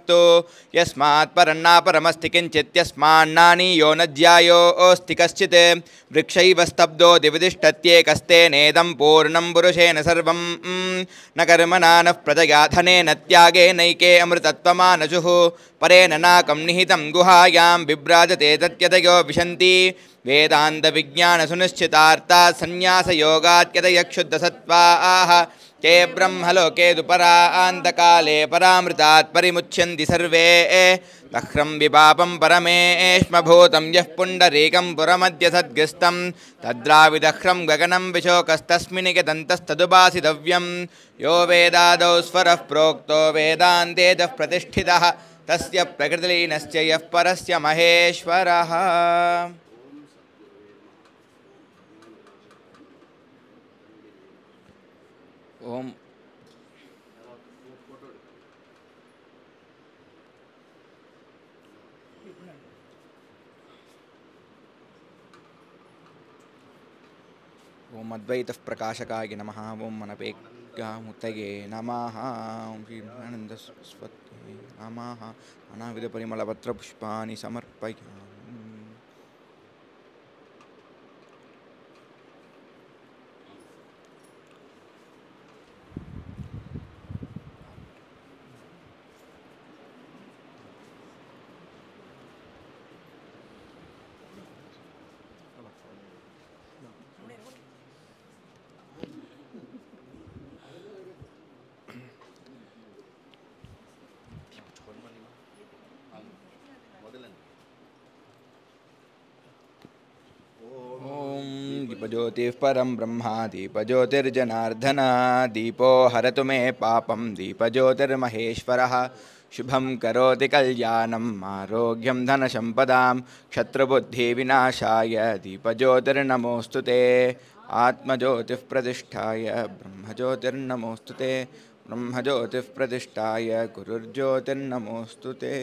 तत्तु यस्मात् परन्नापरमस्ति किञ्चित् यस्मान्नानीयो न ज्यायोऽस्ति कश्चित् वृक्षैव स्तब्धो दिवितिष्ठत्येकस्तेनेदं पूर्णं पुरुषेण सर्वं न कर्मणा न प्रजया धनेन त्यागेनैके अमृतत्वमानशुः परेण नाकं निहितं गुहायां बिभ्राजते तत्यतयो विशन्ति वेदान्तविज्ञानसुनिश्चितार्थात् सन्न्यासयोगात्यतयक्षुद्धसत्त्वाः ते ब्रह्मलोके दुपरान्तकाले परामृतात् परिमुच्यन्ति सर्वे दह्रं विपापं परमेष्मभूतं यः पुण्डरीकं पुरमद्य सद्गस्तं तद्राविदह्रं गगनं विशोकस्तस्मिन्निकेतन्तस्तदुपासितव्यं यो वेदादौ स्वरः प्रोक्तो वेदान्तेजः प्रतिष्ठितः तस्य प्रकृतिलीनस्य यः परस्य महेश्वरः। ओम ओम अद्वैत प्रकाशकाय नमः। ओम मनपेगामुतये नमः। ओम श्री आनंद सरस्वती नमः। अनाविध परिमलपत्र पुष्पाणि समर्पयामि। दीपज्योतिः परं ब्रह्मा दीपज्योतिर्जनार्दन दीपो हरतु मे पापं दीपज्योतिर्महेश्वरः शुभं करोति कल्याणम् आरोग्यं धनसम्पदां क्षत्रबुद्धिविनाशाय दीपज्योतिर्नमोऽस्तु ते आत्मज्योतिः प्रतिष्ठाय ब्रह्मज्योतिर्नमोऽस्तु ते ब्रह्मज्योतिः प्रतिष्ठाय गुरुर्ज्योतिर्नमोऽस्तु ते।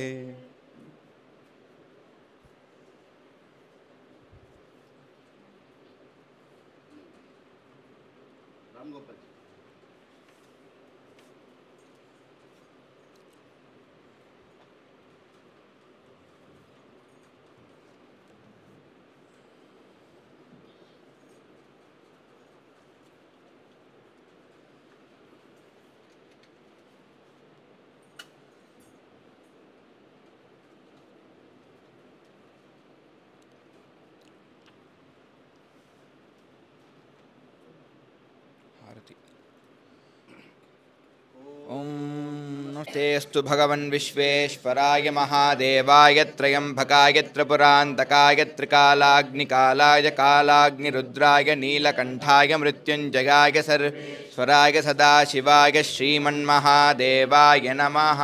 नमस्तेऽस्तु भगवन् विश्वेश्वराय महादेवाय त्रयम्बकाय त्रिपुरान्तकाय त्रिकालाग्निकालाय कालाग्निरुद्राय नीलकण्ठाय मृत्युञ्जयाय सर्वेश्वराय सदाशिवाय श्रीमन्महादेवाय नमः।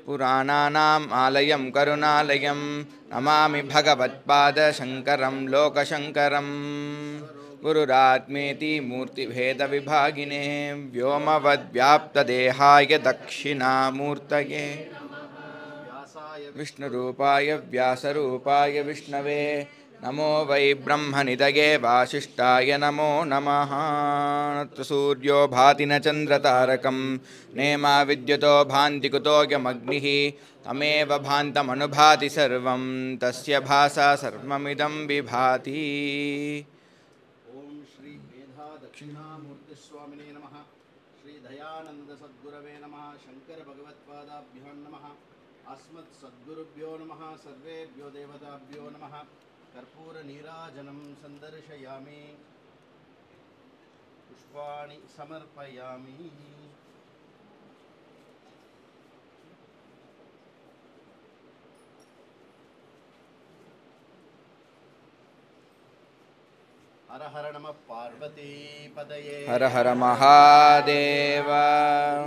पुराणानाम् आलयं करुणालयं नमामि भगवत्पादशङ्करं लोकशङ्करम्। गुरुरात्मेति मूर्तिभेदविभागिने व्योमवद्व्याप्तदेहाय दक्षिणामूर्तये विष्णुरूपाय व्यासरूपाय विष्णवे नमो वै ब्रह्मनिधये वासिष्ठाय नमो नमः। नत्र सूर्यो भाति न चन्द्रतारकं नेमा विद्युतो भान्ति कुतोऽयमग्निः तमेव भान्तमनुभाति सर्वं तस्य भासा सर्वमिदं विभाति। दक्षिणामूर्ति स्वामिने नमः। श्री दयानंद सद्गुरवे नमः। शंकर भगवत्पादाभ्यो नमः। अस्मत् सद्गुरुभ्यो नमः। सर्वेभ्यो देवताभ्यो नमः। कर्पूर नीराजनं संदर्शयामि पुष्पाणि समर्पयामि। हर हर नमः पार्वती पदये हर हर महादेव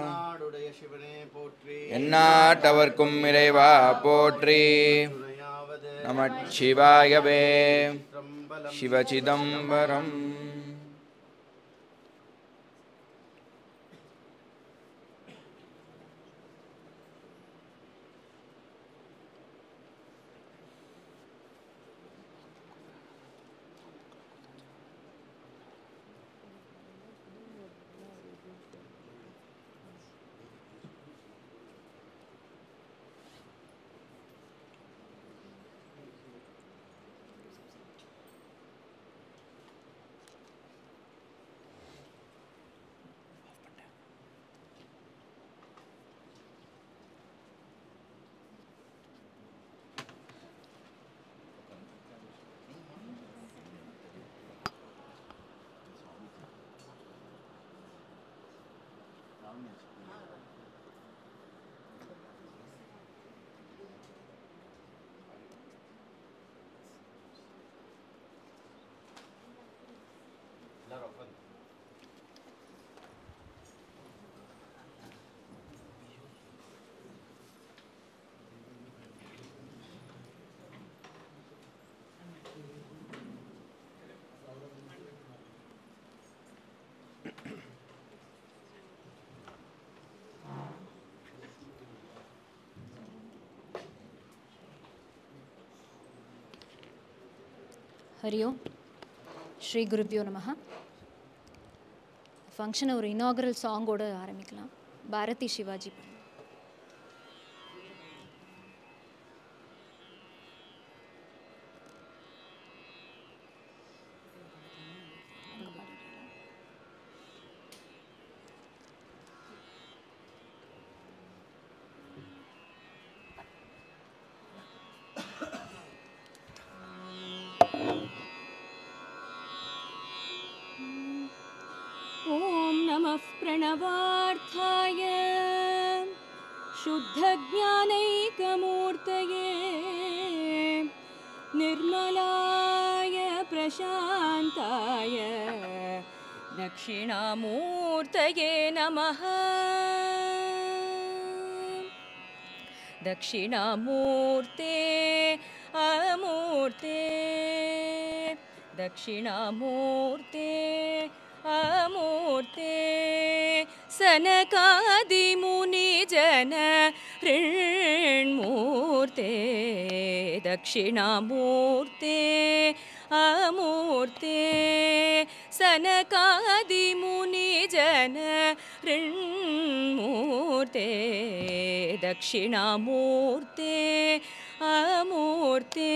नाडुடைய சிவனே போற்றி எந்நாட்டவர்க்கும் இறைவா போற்றி நமச்சிவாயவே சிவசிதம்பரம். ஹரியோ ஸ்ரீ குருப்பியோ நமஹ. ஃபங்க்ஷனை ஒரு இனாகரல் சாங்கோடு ஆரம்பிக்கலாம். பாரதி சிவாஜி. प्रणवार्थाय शुद्धज्ञानैकमूर्तये निर्मलाय प्रशान्ताय दक्षिणामूर्तये नमः. दक्षिणामूर्ते अमूर्ते दक्षिणामूर्ते अमूर्ते सनकादिमुनिजन ऋण्मूर्ते दक्षिणामूर्ते अमूर्ते सनकादिमुनिजन ऋण्मूर्ते दक्षिणामूर्ते अमूर्ते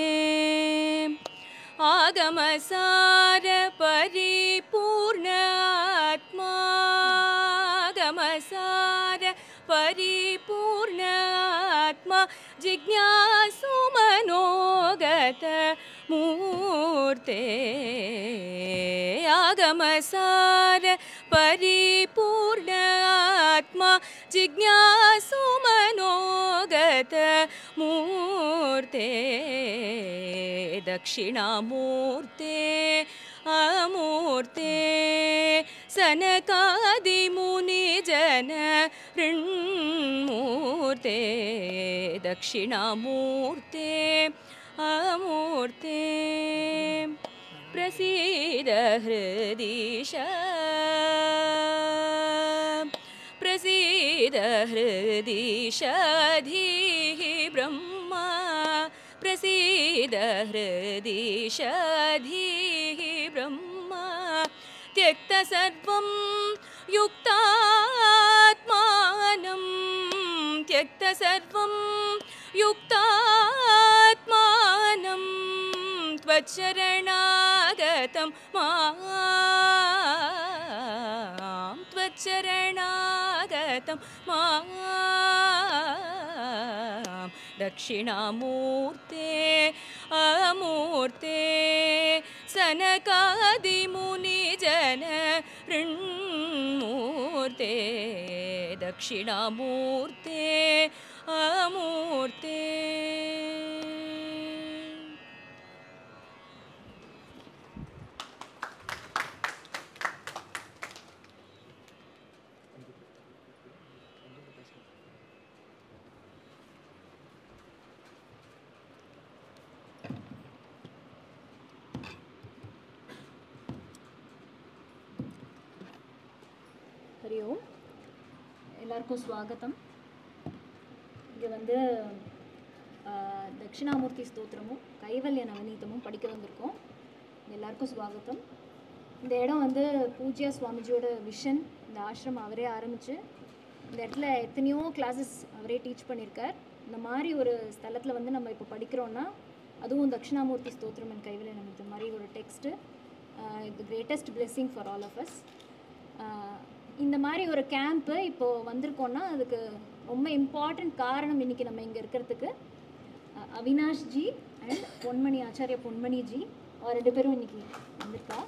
आगमसार परिपूर्ण आत्मा आगमसार परिपूर्ण आत्मा जिज्ञासु मनोगत मूर्ते आगमसार परिपूर्ण आत्मा जिज्ञासु मनोगत मूर्ते दक्षिणामूर्ते अमूर्ते सनकादिमुनिजन ऋण्मूर्ते दक्षिणामूर्ते अमूर्ते प्रसीद हृदीश प्रसीद हृदीश धीः ब्रह्मा प्रसीद हृदीश धीः ब्रह्मा त्यक्त सर्वं युक्तात्मानं त्यक्त सर्वं युक्तात्मानं त्वच्चरणागतं मां त्वच्चरणागतं मां दक्षिणामूर्ते अमूर्ते सनकादिमुनिजन ऋण्मूर्ते दक्षिणामूर्ते अमूर्ते ஹரி ஓம். எல்லாருக்கும் ஸ்வாகத்தம். இங்கே வந்து தட்சிணாமூர்த்தி ஸ்தோத்திரமும் கைவல்ய நவநீதமும் படிக்க வந்திருக்கோம். எல்லாருக்கும் ஸ்வாகத்தம். இந்த இடம் வந்து பூஜ்யா சுவாமிஜியோட விஷன். இந்த ஆசிரமம் அவரே ஆரம்பித்து இந்த இடத்துல எத்தனையோ கிளாஸஸ் அவரே டீச் பண்ணியிருக்கார். இந்த மாதிரி ஒரு ஸ்தலத்தில் வந்து நம்ம இப்போ படிக்கிறோன்னா அதுவும் தட்சிணாமூர்த்தி ஸ்தோத்திரம் அண்ட் கைவல்ய நவநீதம் மாதிரி ஒரு text the greatest blessing for all of us. இந்த மாதிரி ஒரு கேம்ப்பு இப்போது வந்திருக்கோன்னா அதுக்கு ரொம்ப இம்பார்ட்டண்ட் காரணம் இன்றைக்கி நம்ம இங்கே இருக்கிறதுக்கு அவினாஷ்ஜி அண்ட் பொன்மணி ஆச்சாரிய பொன்மணிஜி ரெண்டு பேரும் இன்றைக்கி வந்திருக்கா.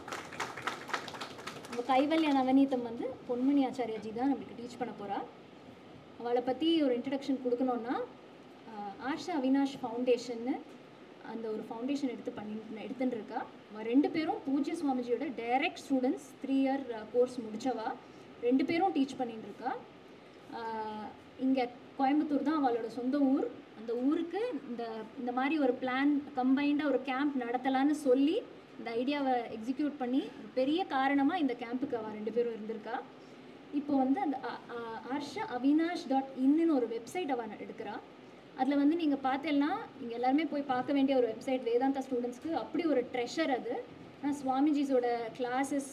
நம்ம கைவல்ய நவநீதம் வந்து பொன்மணி ஆச்சாரியாஜி தான் நம்மளுக்கு டீச் பண்ண போகிறா. அவளை பற்றி ஒரு இன்ட்ரடக்ஷன் கொடுக்கணுன்னா, ஆஷா அவினாஷ் ஃபவுண்டேஷன்னு அந்த ஒரு ஃபவுண்டேஷன் எடுத்துன்னு இருக்கா. அவள் 2 பேரும் பூஜ்ய சுவாமிஜியோட டைரக்ட் ஸ்டூடெண்ட்ஸ். 3 இயர் கோர்ஸ் முடித்தவா. 2 பேரும் டீச் பண்ணிட்டு இருக்கா. இங்கே கோயம்புத்தூர் தான் அவளோட சொந்த ஊர். அந்த ஊருக்கு இந்த மாதிரி ஒரு பிளான் கம்பைண்டாக ஒரு கேம்ப் நடத்தலான்னு சொல்லி இந்த ஐடியாவை எக்ஸிக்யூட் பண்ணி ஒரு பெரிய காரணமாக இந்த கேம்புக்கு அவள் 2 பேரும் இருந்திருக்கா. இப்போ வந்து அந்த arsha-avinash.in ஒரு வெப்சைட் அவள் எடுக்கிறா. அதில் வந்து நீங்கள் பார்த்தேன்னா நீங்கள் எல்லாருமே போய் பார்க்க வேண்டிய ஒரு வெப்சைட் வேதாந்தா ஸ்டூடெண்ட்ஸ்க்கு அப்படி ஒரு ட்ரெஷர் அது. ஆனால் சுவாமிஜிஸோட கிளாஸஸ்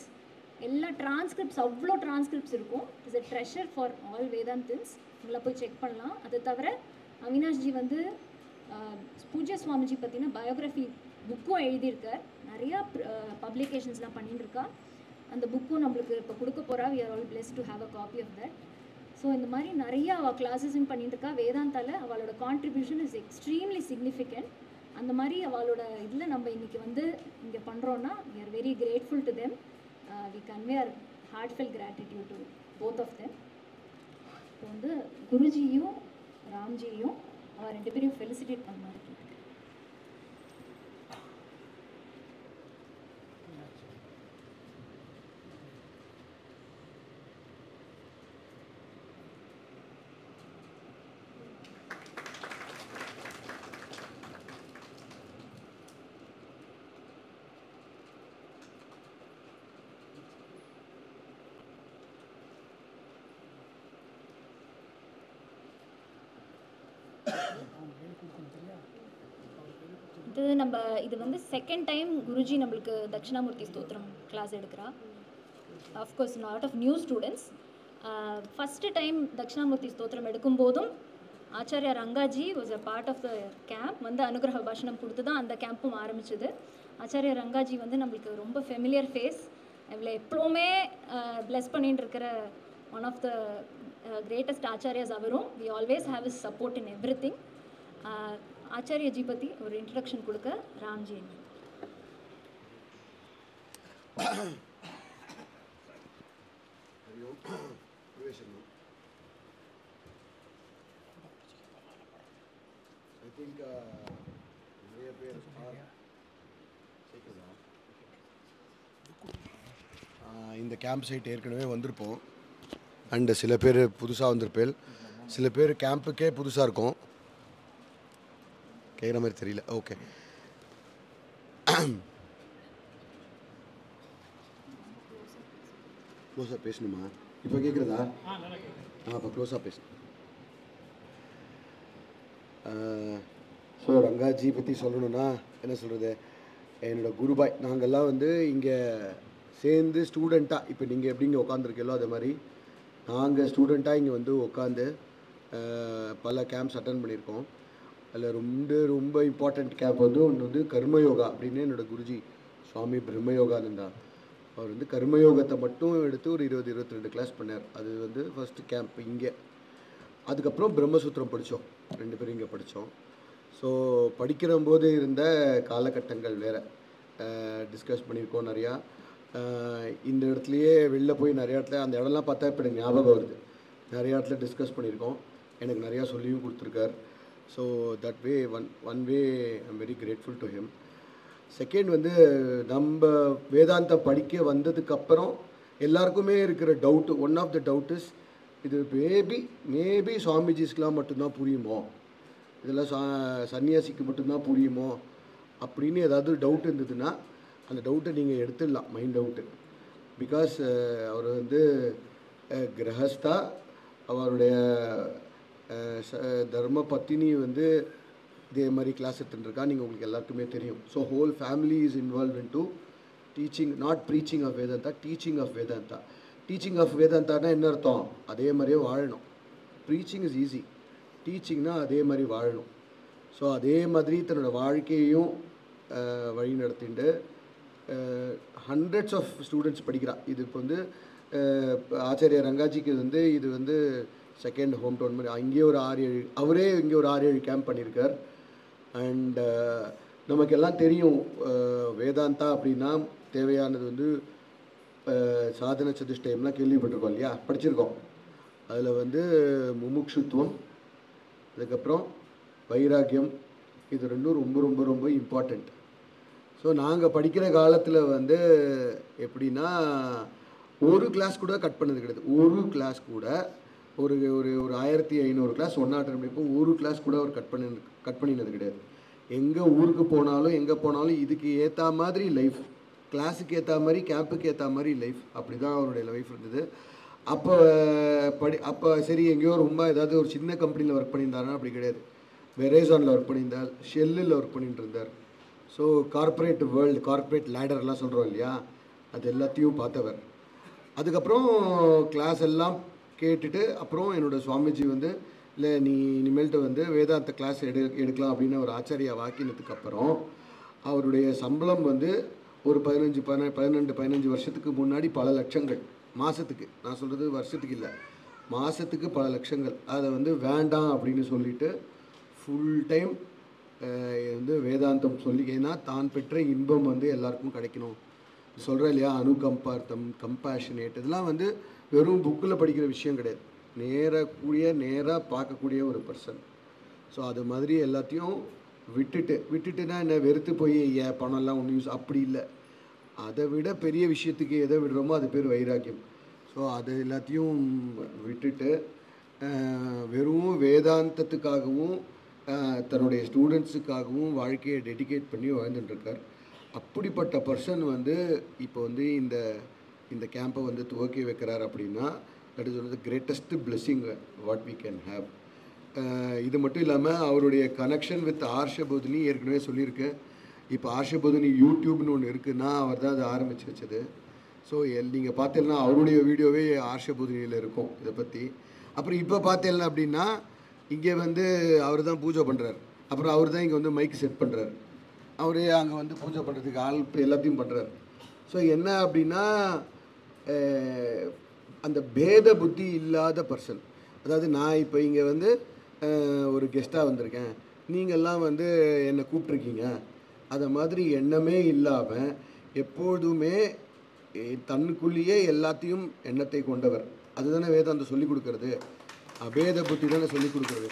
எல்லா டிரான்ஸ்கிரிப்ட்ஸ் அவ்வளோ டிரான்ஸ்கிரிப்ட்ஸ் இருக்கும். It's a treasure for all வேதாந்தன்ஸ். உங்களை போய் செக் பண்ணலாம். அது தவிர அவினாஷ்ஜி வந்து பூஜ்ய சுவாமிஜி பற்றின பயோகிராஃபி புக்கும் எழுதியிருக்கார். நிறையா பப்ளிகேஷன்ஸ்லாம் பண்ணிட்டு இருக்கா. அந்த புக்கும் நம்மளுக்கு இப்போ கொடுக்க போகிறா. we are all blessed to have a copy of that. So இந்த மாதிரி நிறையா அவள் கிளாஸஸும் பண்ணிட்டு இருக்கா. வேதாந்தாவில் அவளோட கான்ட்ரிபியூஷன் இஸ் எக்ஸ்ட்ரீம்லி சிக்னிஃபிகண்ட். அந்த மாதிரி அவளோட இதில் நம்ம இன்றைக்கி வந்து இங்கே பண்ணுறோன்னா we are very grateful to them. We convey our heartfelt gratitude to both of them. இப்போ வந்து குருஜியும் ராம்ஜியும் அவள் 2 பேரையும் ஃபெலிசிட்டேட் பண்ண மாதிரி. இது வந்து செகண்ட் டைம் குருஜி நம்மளுக்கு தட்சிணாமூர்த்தி ஸ்தோத்திரம் கிளாஸ் எடுக்கிறா. Of course lot of new students. First time Dakshinamurthy ஸ்தோத்திரம் எடுக்கும்போதும் Acharya Rangaji was a part of the camp. வந்து அனுகிரக பாஷணம் கொடுத்து தான் அந்த கேம்பும் ஆரம்பிச்சது. ஆச்சாரியா ரங்காஜி வந்து நம்மளுக்கு ரொம்ப ஃபெமிலியர் ஃபேஸ். இவ்வளோ எப்போவுமே பிளஸ் பண்ணிட்டு இருக்கிற one of the greatest Acharyas அவரும். We always have his support in everything. Acharyaji பற்றி ஒரு இன்ட்ரடக்ஷன் கொடுக்க ராம்ஜி. இந்த கேம்ப் சைட் ஏற்கனவே வந்திருப்போம். அண்டு சில பேர் புதுசாக வந்திருப்பேன். சில பேர் கேம்புக்கே புதுசாக இருக்கும். கேட்குற மாதிரி தெரியல. ஓகே, க்ளோஸாக பேசணுமா? இப்போ கேட்குறதா? இப்போ க்ளோஸாக பேசணும். ஸோ ரங்காஜி பற்றி சொல்லணுன்னா என்ன சொல்கிறது, என்னோடய குருபாய். நாங்கள்லாம் வந்து இங்கே சேர்ந்து ஸ்டூடெண்ட்டாக, இப்போ நீங்கள் எப்படி இங்கே உட்காந்துருக்கீங்களோ அதே மாதிரி நாங்கள் ஸ்டூடெண்ட்டாக இங்கே வந்து உட்காந்து பல கேம்ப்ஸ் அட்டன் பண்ணியிருக்கோம். அதில் ரொம்ப இம்பார்ட்டண்ட் கேம்ப் வந்து ஒன்று வந்து கர்மயோகா அப்படின்னு என்னோடய குருஜி சுவாமி பிரம்மயோகானந்தா அவர் வந்து கர்மயோகத்தை மட்டும் எடுத்து ஒரு 20-22 கிளாஸ் பண்ணார். அது வந்து ஃபஸ்ட்டு கேம்ப் இங்கே. அதுக்கப்புறம் பிரம்மசூத்திரம் படித்தோம். 2 பேரும் இங்கே படித்தோம். ஸோ படிக்கிற போது இருந்த காலகட்டங்கள் வேறு டிஸ்கஸ் பண்ணியிருக்கோம் நிறையா. இந்த இடத்துலையே வெளில போய் நிறையா இடத்துல அந்த இடம்லாம் பார்த்தா இப்போ எனக்கு ஞாபகம் வருது. நிறையா இடத்துல டிஸ்கஸ் பண்ணியிருக்கோம். எனக்கு நிறையா சொல்லியும் கொடுத்துருக்கார். So that way one way I'm very grateful to him. Second வந்து நம்ம வேதாந்தம் படிக்க வந்ததுக்கப்புறம் எல்லாருக்குமே இருக்கிற doubt, one of the doubt is இது மேபி சுவாமிஜிஸ்க்கெலாம் மட்டும்தான் புரியுமோ, இதெல்லாம் சன்னியாசிக்கு மட்டும்தான் புரியுமோ அப்படின்னு ஏதாவது டவுட் இருந்ததுன்னா அந்த டவுட்டை நீங்கள் எடுத்துடலாம், மைண்ட் அவுட்டு. பிகாஸ் அவர் வந்து கிரகஸ்தா, அவருடைய தர்ம பத்தினி வந்து இதே மாதிரி கிளாஸ் எடுத்துட்டுருக்கா. நீங்கள் உங்களுக்கு எல்லாருக்குமே தெரியும். So whole family is involve in to teaching, not preaching of Vedanta, teaching of Vedanta. Teaching of வேதாந்தானா என்ன அர்த்தம்? அதே மாதிரியே வாழணும். ப்ரீச்சிங் இஸ் ஈஸி, டீச்சிங்னா அதே மாதிரி வாழணும். ஸோ அதே மாதிரி தன்னோட வாழ்க்கையையும் வழி நடத்திட்டு ஹண்ட்ரட்ஸ் ஆஃப் ஸ்டூடெண்ட்ஸ் படிக்கிறா. இது இப்போ வந்து ஆச்சாரியா ரங்காஜிக்கு வந்து இது வந்து செகண்ட் ஹோம் டவுன் மாதிரி. அங்கேயே ஒரு 6-7 அவரே இங்கே ஒரு 6-7 கேம்ப் பண்ணியிருக்கார். அண்ட் நமக்கெல்லாம் தெரியும் வேதாந்தா அப்படின்னா தேவையானது வந்து சாதன சதுஷ்டயம்லாம் கேள்விப்பட்டிருக்கோம் இல்லையா, படிச்சிருக்கோம். அதில் வந்து முமுட்சுத்துவம், அதுக்கப்புறம் வைராக்கியம், இது ரெண்டும் ரொம்ப ரொம்ப ரொம்ப இம்பார்ட்டண்ட். ஸோ நாங்கள் படிக்கிற காலத்தில் வந்து எப்படின்னா ஒரு கிளாஸ் கூட கட் பண்ணது கிடையாது. ஒரு கிளாஸ் கூட ஒரு ஒரு ஒரு 1500 கிளாஸ் ஒன்னாட்டம் படிப்போம், ஒரு கிளாஸ் கூட அவர் கட் பண்ணினது கிடையாது. எங்கே ஊருக்கு போனாலும் எங்கே போனாலும் இதுக்கு ஏற்ற மாதிரி லைஃப், கிளாஸுக்கு ஏற்ற மாதிரி கேம்புக்கு ஏற்ற மாதிரி லைஃப், அப்படி தான் அவருடைய லைஃப் இருந்தது. அப்போ சரி எங்கேயோ ரொம்ப ஏதாவது ஒரு சின்ன கம்பெனியில் ஒர்க் பண்ணியிருந்தாருன்னா அப்படி கிடையாது. வெரேசானில் ஒர்க் பண்ணியிருந்தார், ஷெல்லில் ஒர்க் பண்ணிட்டு இருந்தார். ஸோ கார்ப்பரேட் வேர்ல்டு, கார்ப்பரேட் லேடர்லாம் சொல்கிறோம் இல்லையா, அது எல்லாத்தையும் பார்த்தவர். அதுக்கப்புறம் கிளாஸ் எல்லாம் கேட்டுட்டு அப்புறம் என்னோடய சுவாமிஜி வந்து இல்லை நீ இனிமேல்ட்டு வந்து வேதாந்த கிளாஸ் எடுக்கலாம் அப்படின்னு ஒரு ஆச்சாரியா வாக்கினதுக்கப்புறம் அவருடைய சம்பளம் வந்து ஒரு 15 வருஷத்துக்கு முன்னாடி பல லட்சங்கள் மாதத்துக்கு, நான் சொல்கிறது வருஷத்துக்கு இல்லை, மாதத்துக்கு பல லட்சங்கள். அதை வந்து வேண்டாம் அப்படின்னு சொல்லிவிட்டு ஃபுல் டைம் வந்து வேதாந்தம் சொல்லி, ஏன்னா தான் பெற்ற இன்பம் வந்து எல்லாருக்கும் கிடைக்கணும் சொல்கிறேன் இல்லையா, அனுகம்பார்த்தம், கம்பேஷனேட், இதெல்லாம் வந்து வெறும் புக்கில் படிக்கிற விஷயம் கிடையாது, நேராக பார்க்கக்கூடிய ஒரு பர்சன். ஸோ அது மாதிரி எல்லாத்தையும் விட்டுட்டுனா என்ன, வெறுத்து போய் ஏன் பணம்லாம் ஒன்று யூஸ் அப்படி இல்லை, அதை விட பெரிய விஷயத்துக்கு எதை விடுறோமோ அது பேர் வைராக்கியம். ஸோ அது எல்லாத்தையும் விட்டுட்டு வெறும் வேதாந்தத்துக்காகவும் தன்னுடைய ஸ்டூடெண்ட்ஸுக்காகவும் வாழ்க்கையை டெடிகேட் பண்ணி வாழ்ந்துட்டுருக்கார். அப்படிப்பட்ட பர்சன் வந்து இப்போ வந்து இந்த கேம்பை வந்து துவக்கி வைக்கிறார் அப்படின்னா that is one of the greatest blessing what we can have. இது மட்டும் இல்லாமல் அவருடைய கனெக்ஷன் வித் ஆர்ஷபோதினி ஏற்கனவே சொல்லியிருக்கு. இப்போ ஆர்ஷபோதினி யூடியூப்னு ஒன்று இருக்குன்னா அவர் தான் அதை ஆரம்பித்து வச்சது. ஸோ நீங்கள் பார்த்தீங்கன்னா அவருடைய வீடியோவே ஆர்ஷபோதினியில் இருக்கும் இதை பற்றி. அப்புறம் இப்போ பார்த்தீங்கன்னா அப்படின்னா இங்கே வந்து அவர் தான் பூஜை பண்ணுறார், அப்புறம் அவர் தான் இங்கே வந்து மைக்கு செட் பண்ணுறாரு, அவரே அங்கே வந்து பூஜை பண்ணுறதுக்கு ஆள் எல்லாத்தையும் பண்ணுறாரு. ஸோ என்ன அப்படின்னா அந்த பேத புத்தி இல்லாத பர்சன். அதாவது நான் இப்போ இங்கே வந்து ஒரு கெஸ்ட்டாக வந்திருக்கேன், நீங்கள்லாம் வந்து என்னை கூப்பிட்ருக்கீங்க, அதை மாதிரி எண்ணமே இல்லாமல் எப்பொழுதுமே தன்னுக்குள்ளேயே எல்லாத்தையும் எண்ணத்தை கொண்டவர். அதுதானே வேதாந்தம் சொல்லிக் கொடுக்கறது, அபேத புத்தி தானே சொல்லிக் கொடுக்குறது.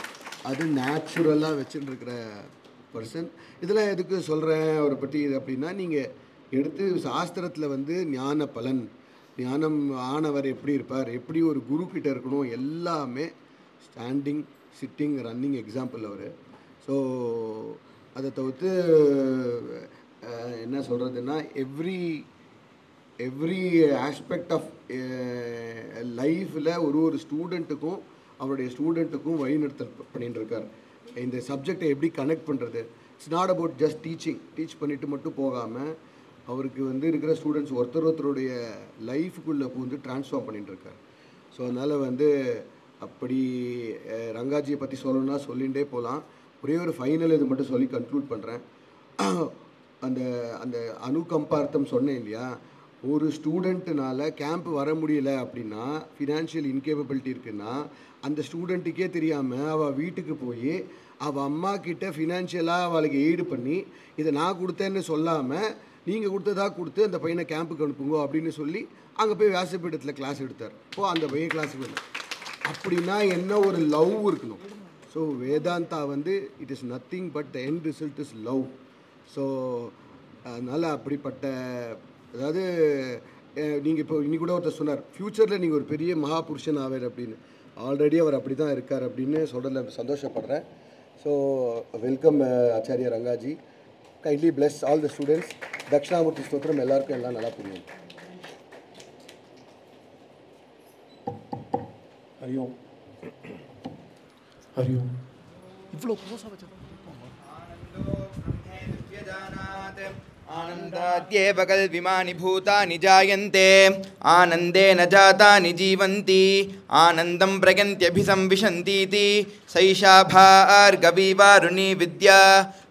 அது நேச்சுரலாக வச்சுட்டுருக்கிற பர்சன். இதெல்லாம் எதுக்கு சொல்கிறேன் அவரை பற்றி இது அப்படின்னா, நீங்கள் எடுத்து சாஸ்திரத்தில் வந்து ஞான பலன், ஞானம் ஆனவர் எப்படி இருப்பார், எப்படி ஒரு குரு கிட்ட இருக்கணும், எல்லாமே ஸ்டாண்டிங், சிட்டிங், ரன்னிங் எக்ஸாம்பிள் அவர். ஸோ அதை தவிர்த்து என்ன சொல்கிறதுன்னா எவ்ரி ஆஸ்பெக்ட் ஆஃப் லைஃப்பில் ஒரு ஸ்டூடெண்ட்டுக்கும் அவருடைய ஸ்டூடெண்ட்டுக்கும் வழிநடத்தல் பண்ணிட்டு இருக்கார். இந்த சப்ஜெக்டை எப்படி கனெக்ட் பண்ணுறது, it's not about just teach பண்ணிவிட்டு மட்டும் போகாமல் அவருக்கு வந்து இருக்கிற ஸ்டூடெண்ட்ஸ் ஒருத்தருடைய லைஃபுக்குள்ளே வந்து ட்ரான்ஸ்ஃபார்ம் பண்ணிட்டு இருக்கார். ஸோ அதனால் வந்து அப்படி ரங்காஜியை பற்றி சொல்லணும்னா சொல்லிகிட்டே போகலாம். ஒரே ஒரு ஃபைனல் இது மட்டும் சொல்லி கன்க்ளூட் பண்ணுறேன். அந்த அந்த அனுகம்பார்த்தம் சொன்னேன் இல்லையா, ஒரு ஸ்டூடெண்ட்டுனால கேம்ப் வர முடியல அப்படின்னா, ஃபினான்ஷியல் இன்கேப்பபிலிட்டி இருக்குன்னா, அந்த ஸ்டூடெண்ட்டுக்கே தெரியாமல் அவள் வீட்டுக்கு போய் அவள் அம்மா கிட்ட ஃபினான்ஷியலாக அவளுக்கு எய்டு பண்ணி இதை நான் கொடுத்தேன்னு சொல்லாமல் நீங்கள் கொடுத்து அந்த பையனை கேம்புக்கு அனுப்புங்க அப்படின்னு சொல்லி அங்கே போய் வியாசப்பீடத்தில் கிளாஸ் எடுத்தார். அந்த பையன் கிளாஸுக்கு வந்து அப்படின்னா என்ன ஒரு லவ் இருக்கணும். ஸோ வேதாந்தா வந்து it is nothing but the end result is love. So அதனால் அப்படிப்பட்ட, அதாவது நீங்கள் இப்போ இன்னி கூட ஒருத்தர் சொன்னார் ஃப்யூச்சரில் நீங்கள் ஒரு பெரிய மகாபுருஷன் ஆவார் அப்படின்னு. ஆல்ரெடி அவர் அப்படி தான் இருக்கார் அப்படின்னு சொல்கிறதுல சந்தோஷப்படுறேன். So welcome Acharya Rangaji. Kindly bless all the students. Dakshinamurthy ஸ்தோத்திரம் எல்லாருக்கும் எல்லாம் நல்லா புரியும். ஹரியோம் ஹரியோம். இவ்வளோ க்ளோஸாக வச்சது आनन्दाद्येव कल्विमानि भूतानि जायन्ते आनन्देन जातानि जीवन्ति आनन्दं प्रयन्त्यभिसंविशन्तीति सैषा भार्गवीवारुणी विद्या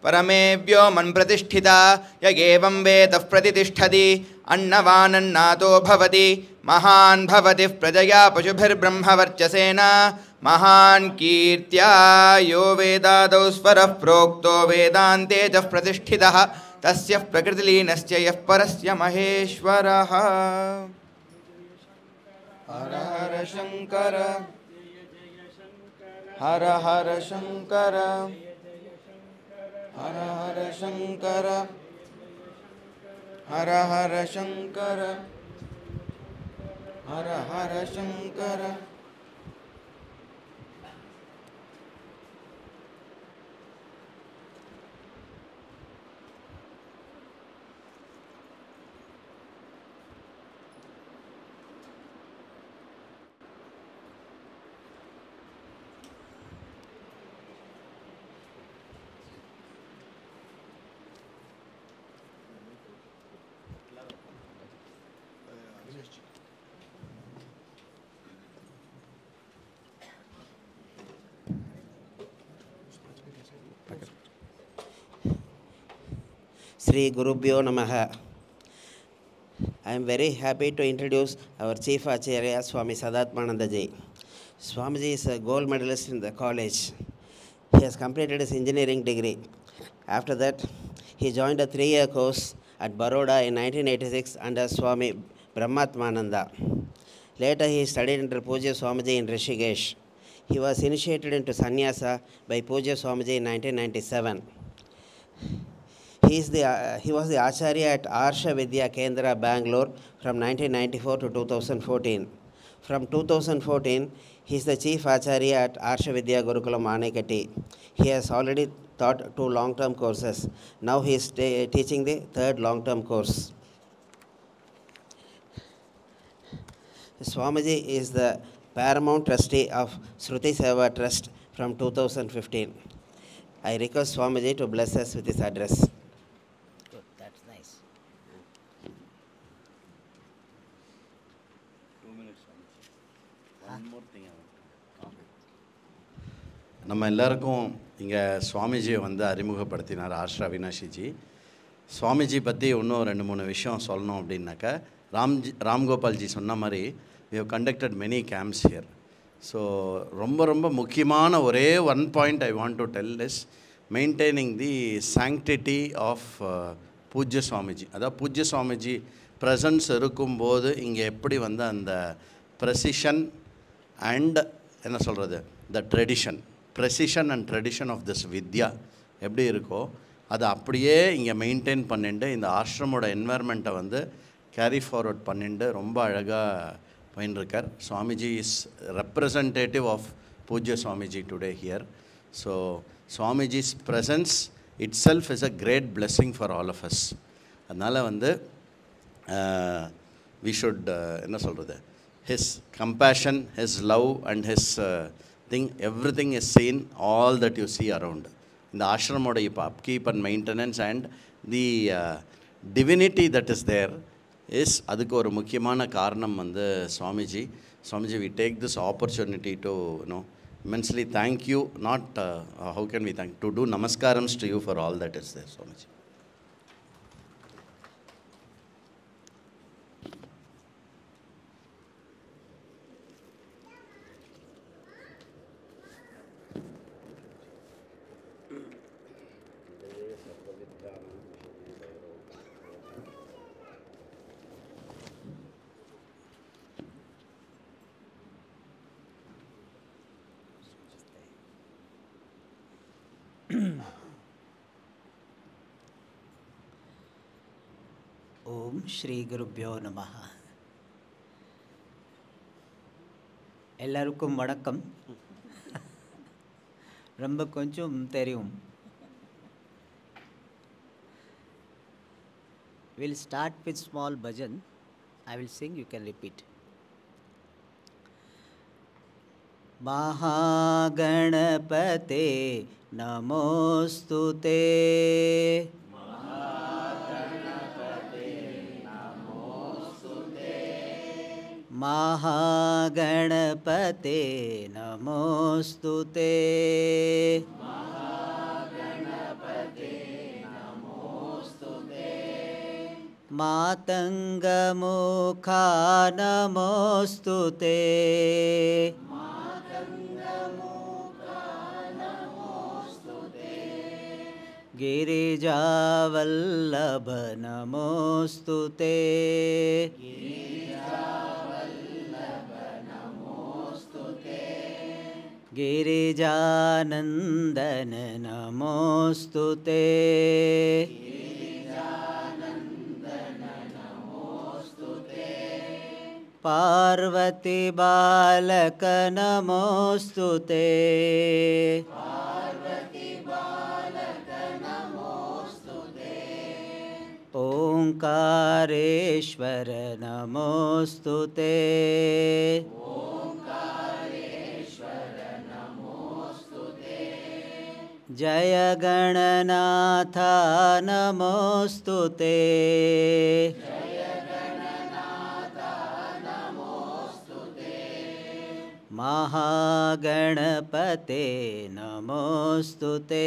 परमेव्योमन् प्रतिष्ठिता य एवं वेदः प्रतिष्ठति अन्नवानन्नातो भवति महान् भवति प्रजया पशुभिर्ब्रह्मवर्चसेन महान् कीर्त्या यो वेदादौ स्वरः प्रोक्तो वेदान्ते च प्रतिष्ठितः तस्य प्रकृतिलीनस्य यः परस्य महेश्वरः. हर हर शंकर हर हर शंकर हर हर शंकर हर हर शंकर हर हर Shankar Sri Gurubhyo Namaha. I am very happy to introduce our Chief Acharya Swami Sadatmananda Ji. Swamiji is a gold medalist in the college. He has completed his engineering degree. After that, he joined a 3-year course at Baroda in 1986 under Swami Brahmatmananda. Later, he studied under Pujya Swamiji in Rishikesh. He was initiated into sannyasa by Pujya Swamiji in 1997. He was the Acharya at Arsha Vidya Kendra, Bangalore from 1994 to 2014. From 2014, he is the Chief Acharya at Arsha Vidya Gurukulam Anekati. He has already taught 2 long-term courses. Now he is teaching the 3rd long-term course. Swamiji is the paramount trustee of Shruti Seva Trust from 2015. I request Swamiji to bless us with his address. Good, that's nice. 2 minutes. One more thing. நம்ம எல்லாருக்கும் இங்கே சுவாமிஜியை வந்து அறிமுகப்படுத்தினார் ஆர்ஷா அவினாஷிஜி. சுவாமிஜி பற்றி இன்னும் 2-3 விஷயம் சொல்லணும் அப்படின்னாக்கா ராம்கோபால்ஜி சொன்ன மாதிரி we have conducted many camps here. So ரொம்ப முக்கியமான ஒரே one point I want to tell is maintaining the sanctity of பூஜ்ய சுவாமிஜி. அதாவது பூஜ்ய சுவாமிஜி ப்ரெசன்ஸ் இருக்கும்போது இங்கே எப்படி வந்து அந்த ப்ரெசிஷன் அண்ட் என்ன சொல்கிறது the tradition precision and tradition of this வித்யா எப்படி இருக்கோ அதை அப்படியே இங்கே மெயின்டைன் பண்ணிட்டு இந்த ஆஷ்ரமோட என்வாயர்மெண்ட்டை வந்து கேரி ஃபார்வர்ட் பண்ணிட்டு ரொம்ப அழகாக போயின்ட்டுருக்கார். Swamiji is representative of Pujya Swamiji today here. So Swamiji's presence itself is a great blessing for all of us. அதனால் வந்து வி ஷுட் என்ன சொல்கிறது his compassion, his love and his thing, everything is seen, all that you see around. In the ashram oda upkeep and maintenance and the divinity that is there is adukku oru mukkiyamaana kaaranam vandu Swamiji. Swamiji, we take this opportunity to immensely thank you, not how can we thank, to do namaskarams to you for all that is there, Swamiji. ஓம் ஸ்ரீ குருப்யோ நமஹ. எல்லாருக்கும் வணக்கம். ரொம்ப கொஞ்சம் தெரியும். We'll start with small bhajan. I will sing, you can repeat. महागणपते नमोस्तुते. महागणपते नमोस्तुते. मातङ्गमुखा नमोस्तुते. गिरिजावल्लभ नमोस्तुते. गिरिजानन्दन नमोऽस्तु ते पार्वती बालक नमोऽस्तु ते ओंकारेश्वर नमोऽस्तु ते जय गणनाथ नमोऽस्तु ते महागणपते नमोऽस्तु ते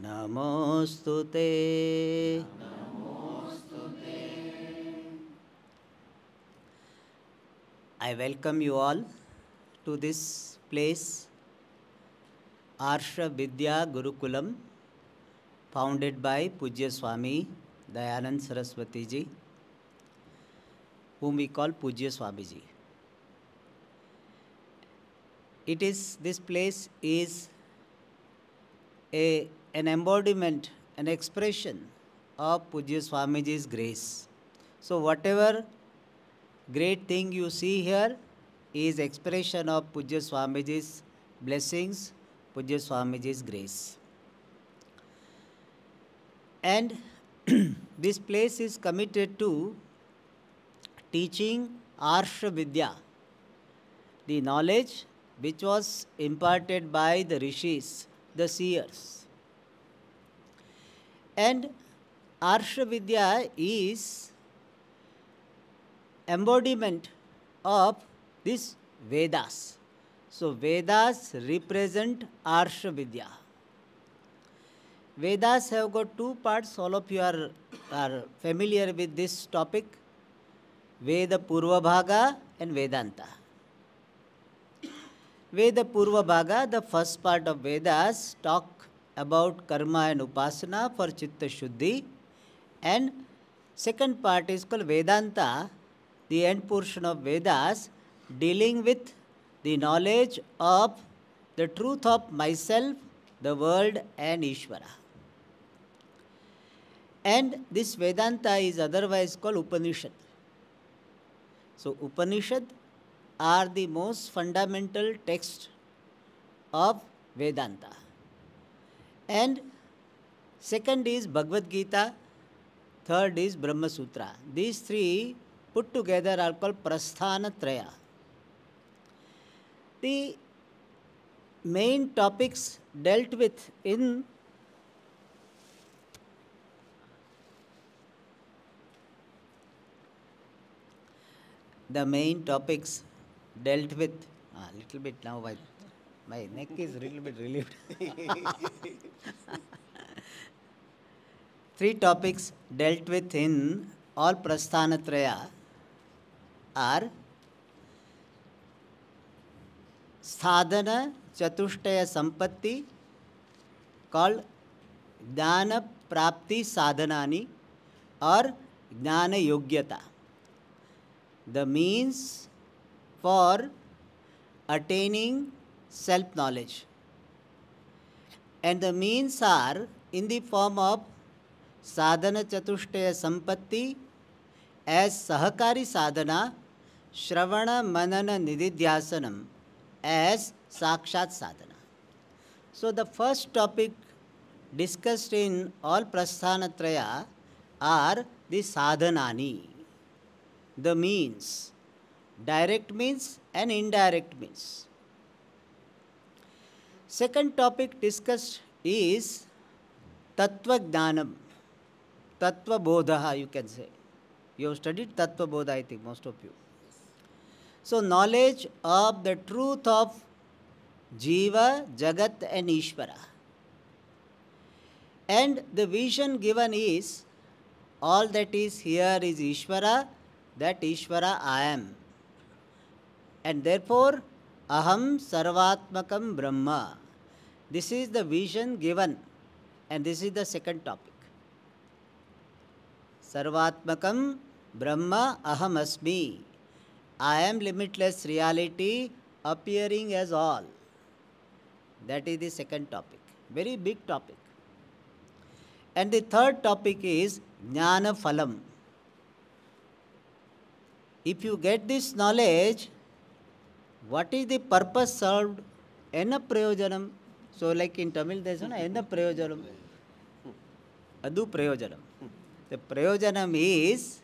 नमोऽस्तु ते I welcome you all to this place, Arsha Vidya Gurukulam, founded by Pujya Swami Dayanand Saraswati Ji, whom we call Pujya Swami Ji. This place is an embodiment, an expression of Pujya Swami Ji's grace. So whatever great thing you see here is expression of Pujya Swami Ji's blessings, Pujya Swami Ji's grace. And this place is committed to teaching Arsha Vidya, the knowledge which was imparted by the rishis, the seers. And Arsha Vidya is embodiment of this Vedas. So Vedas represent Arsha Vidya. Vedas have got two parts. All of you are familiar with this topic. Veda Purva Bhaga and Vedanta. Veda Purva Bhaga, the first part of Vedas, talk about karma and upasana for Chitta Shuddhi. And second part is called Vedanta, the end portion of Vedas, dealing with the knowledge of the truth of myself, the world and Ishvara. And this Vedanta is otherwise called Upanishad. So Upanishad are the most fundamental text of Vedanta. And second is Bhagavad Gita, third is Brahma Sutra. These three put together are called Prasthana Traya. The main topics dealt with in little bit now my neck is a little bit relieved. Three topics dealt with in all Prasthana Traya are Sadhana Chatushtaya Sampatti, called Jnana Prapti Sadhanani or Jnana Yogyata, the means for attaining self-knowledge. And the means are in the form of Sadhana Chatushtaya Sampatti as Sahakari Sadhana, Shravana Manana Nididhyasanam as Sakshat Sadhana. So the first topic discussed in all Prasthana Traya are the Sadhanani, the means, direct means and indirect means. Second topic discussed is Tattva Jnanam, Tattva Bodha, you can say. You have studied Tattva Bodha, I think, most of you. So knowledge of the truth of Jiva, Jagat and Ishvara. And the vision given is, all that is here is Ishvara, that Ishvara I am. And therefore, Aham Sarvatmakam Brahma. This is the vision given, and this is the second topic. Sarvatmakam Brahma aham asmi. I am limitless reality appearing as all. That is the second topic. Very big topic. And the third topic is Jnana Phalam. If you get this knowledge, what is the purpose served? Enna prayojanam. So like in Tamil there is no enna prayojanam. Adu prayojanam. The prayojanam is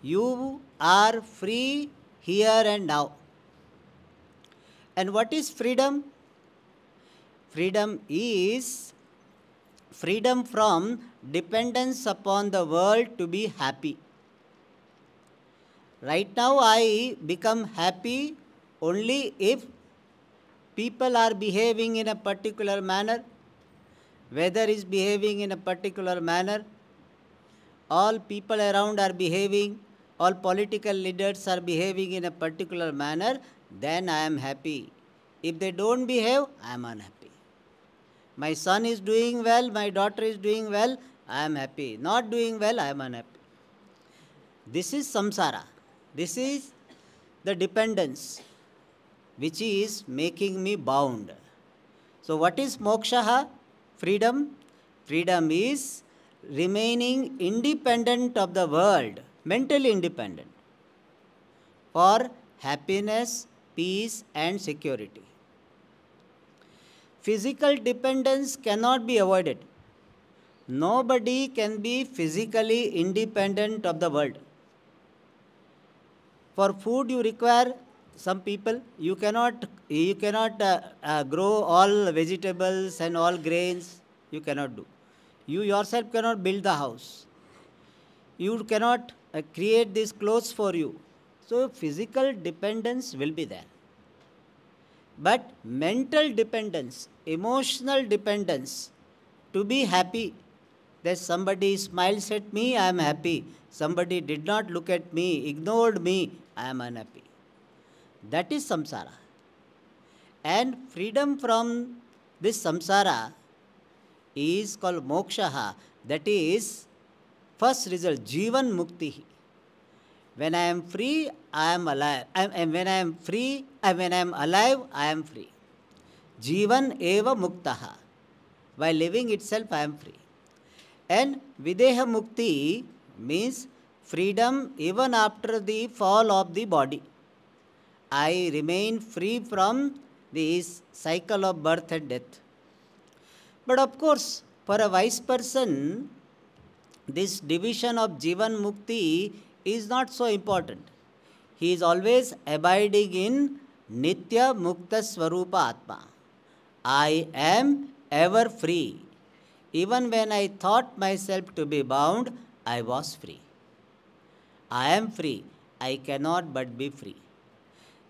you are free here and now. And what is freedom? Freedom is freedom from dependence upon the world to be happy. Right now I become happy only if people are behaving in a particular manner, weather is behaving in a particular manner, all people around are behaving, all political leaders are behaving in a particular manner, then I am happy. If they don't behave, I am unhappy. My son is doing well, my daughter is doing well, I am happy. Not doing well, I am unhappy. This is samsara. This is the dependence which is making me bound. So what is moksha? Freedom. Freedom is remaining independent of the world, mentally independent, for happiness, peace and security. Physical dependence cannot be avoided. Nobody can be physically independent of the world. For food you require some people. You cannot grow all vegetables and all grains. You cannot do. You yourself cannot build the house. You cannot create these clothes for you. So physical dependence will be there. But mental dependence, emotional dependence, to be happy, that somebody smiles at me, I am happy. Somebody did not look at me, ignored me, I am unhappy. That is samsara. And freedom from this samsara is called moksha. That is first result, jivan mukti. When I am free, I am alive. When I am free, when I am alive, I am free. Jivan eva muktaha. While living itself, I am free. And videha mukti means freedom even after the fall of the body. I remain free from this cycle of birth and death. But of course, for a wise person, this division of jivan mukti is not so important. He is always abiding in nitya mukta swarupa atma. I am ever free. Even when I thought myself to be bound, I was free. I am free. I cannot but be free.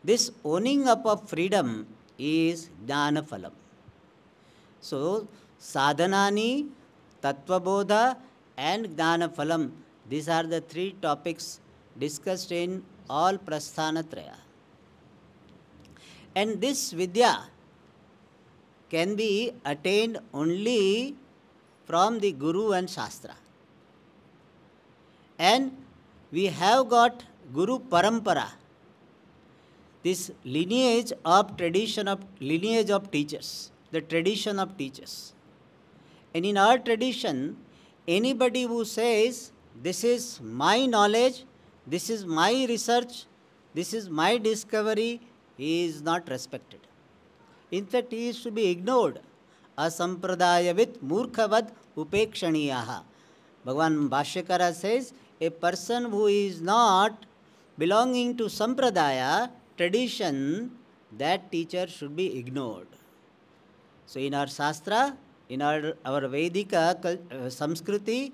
This owning up of freedom is jnana phalam. So, sadhanani, tattvabodha and jnana phalam, these are the three topics discussed in all prasthanatraya. And this vidya can be attained only from the Guru and Shastra. And we have got Guru Parampara, this lineage of teachers, the tradition of teachers. And in our tradition, anybody who says, this is my knowledge, this is my research, this is my discovery, he is not respected. In fact, he is to be ignored. Asampradayavit murkhavad upekshaniyaha. Bhagavan Bhashyakara says, a person who is not belonging to sampradaya, tradition, that teacher should be ignored. So in our Shastra, in our Vedika Samskriti,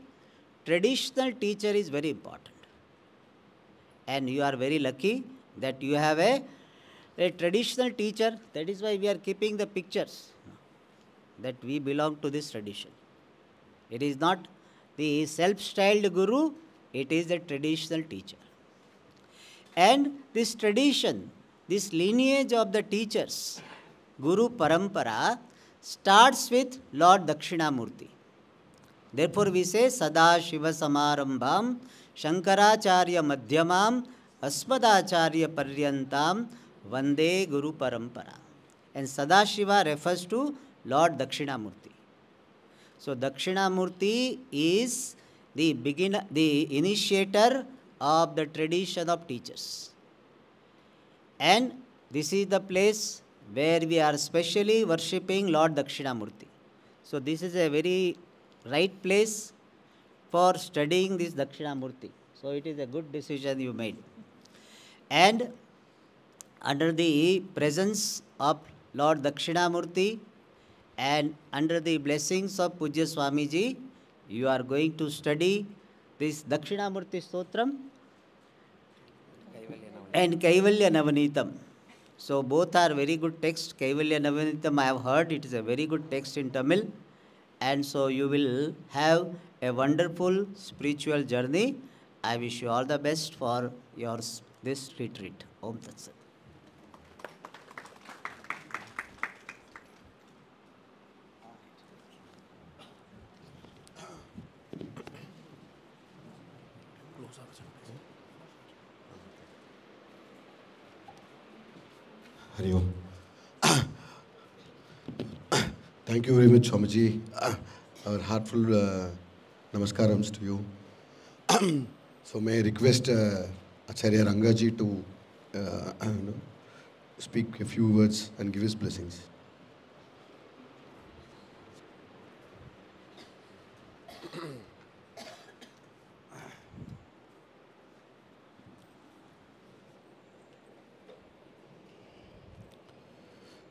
traditional teacher is very important. And you are very lucky that you have a traditional teacher. That is why we are keeping the pictures, that we belong to this tradition. It is not the self-styled guru, it is the traditional teacher. And this tradition, this lineage of the teachers, Guru Parampara, starts with Lord Dakshinamurti. Therefore we say Sada Shiva Samarambham Shankaracharya Madhyamam Asmadacharya Paryantam Vande Guru Parampara. And Sada Shiva refers to Lord Dakshinamurti. So Dakshinamurti is the initiator of the tradition of teachers. And this is the place where we are specially worshipping Lord Dakshinamurti. So this is a very right place for studying this Dakshinamurti. So it is a good decision you made. And under the presence of Lord Dakshinamurti and under the blessings of Pujya Swamiji, you are going to study this Dakshinamurti Stotram and Kaivalya Navanitam. So both are very good texts. Kaivalya Navanitam I have heard, it is a very good text in Tamil. And so you will have a wonderful spiritual journey. I wish you all the best for this retreat. Om Tat Sat. Hari Om. Thank you very much, Swamiji. Our heartful namaskarams to you. So may I request Acharya Rangaji to speak a few words and give his blessings.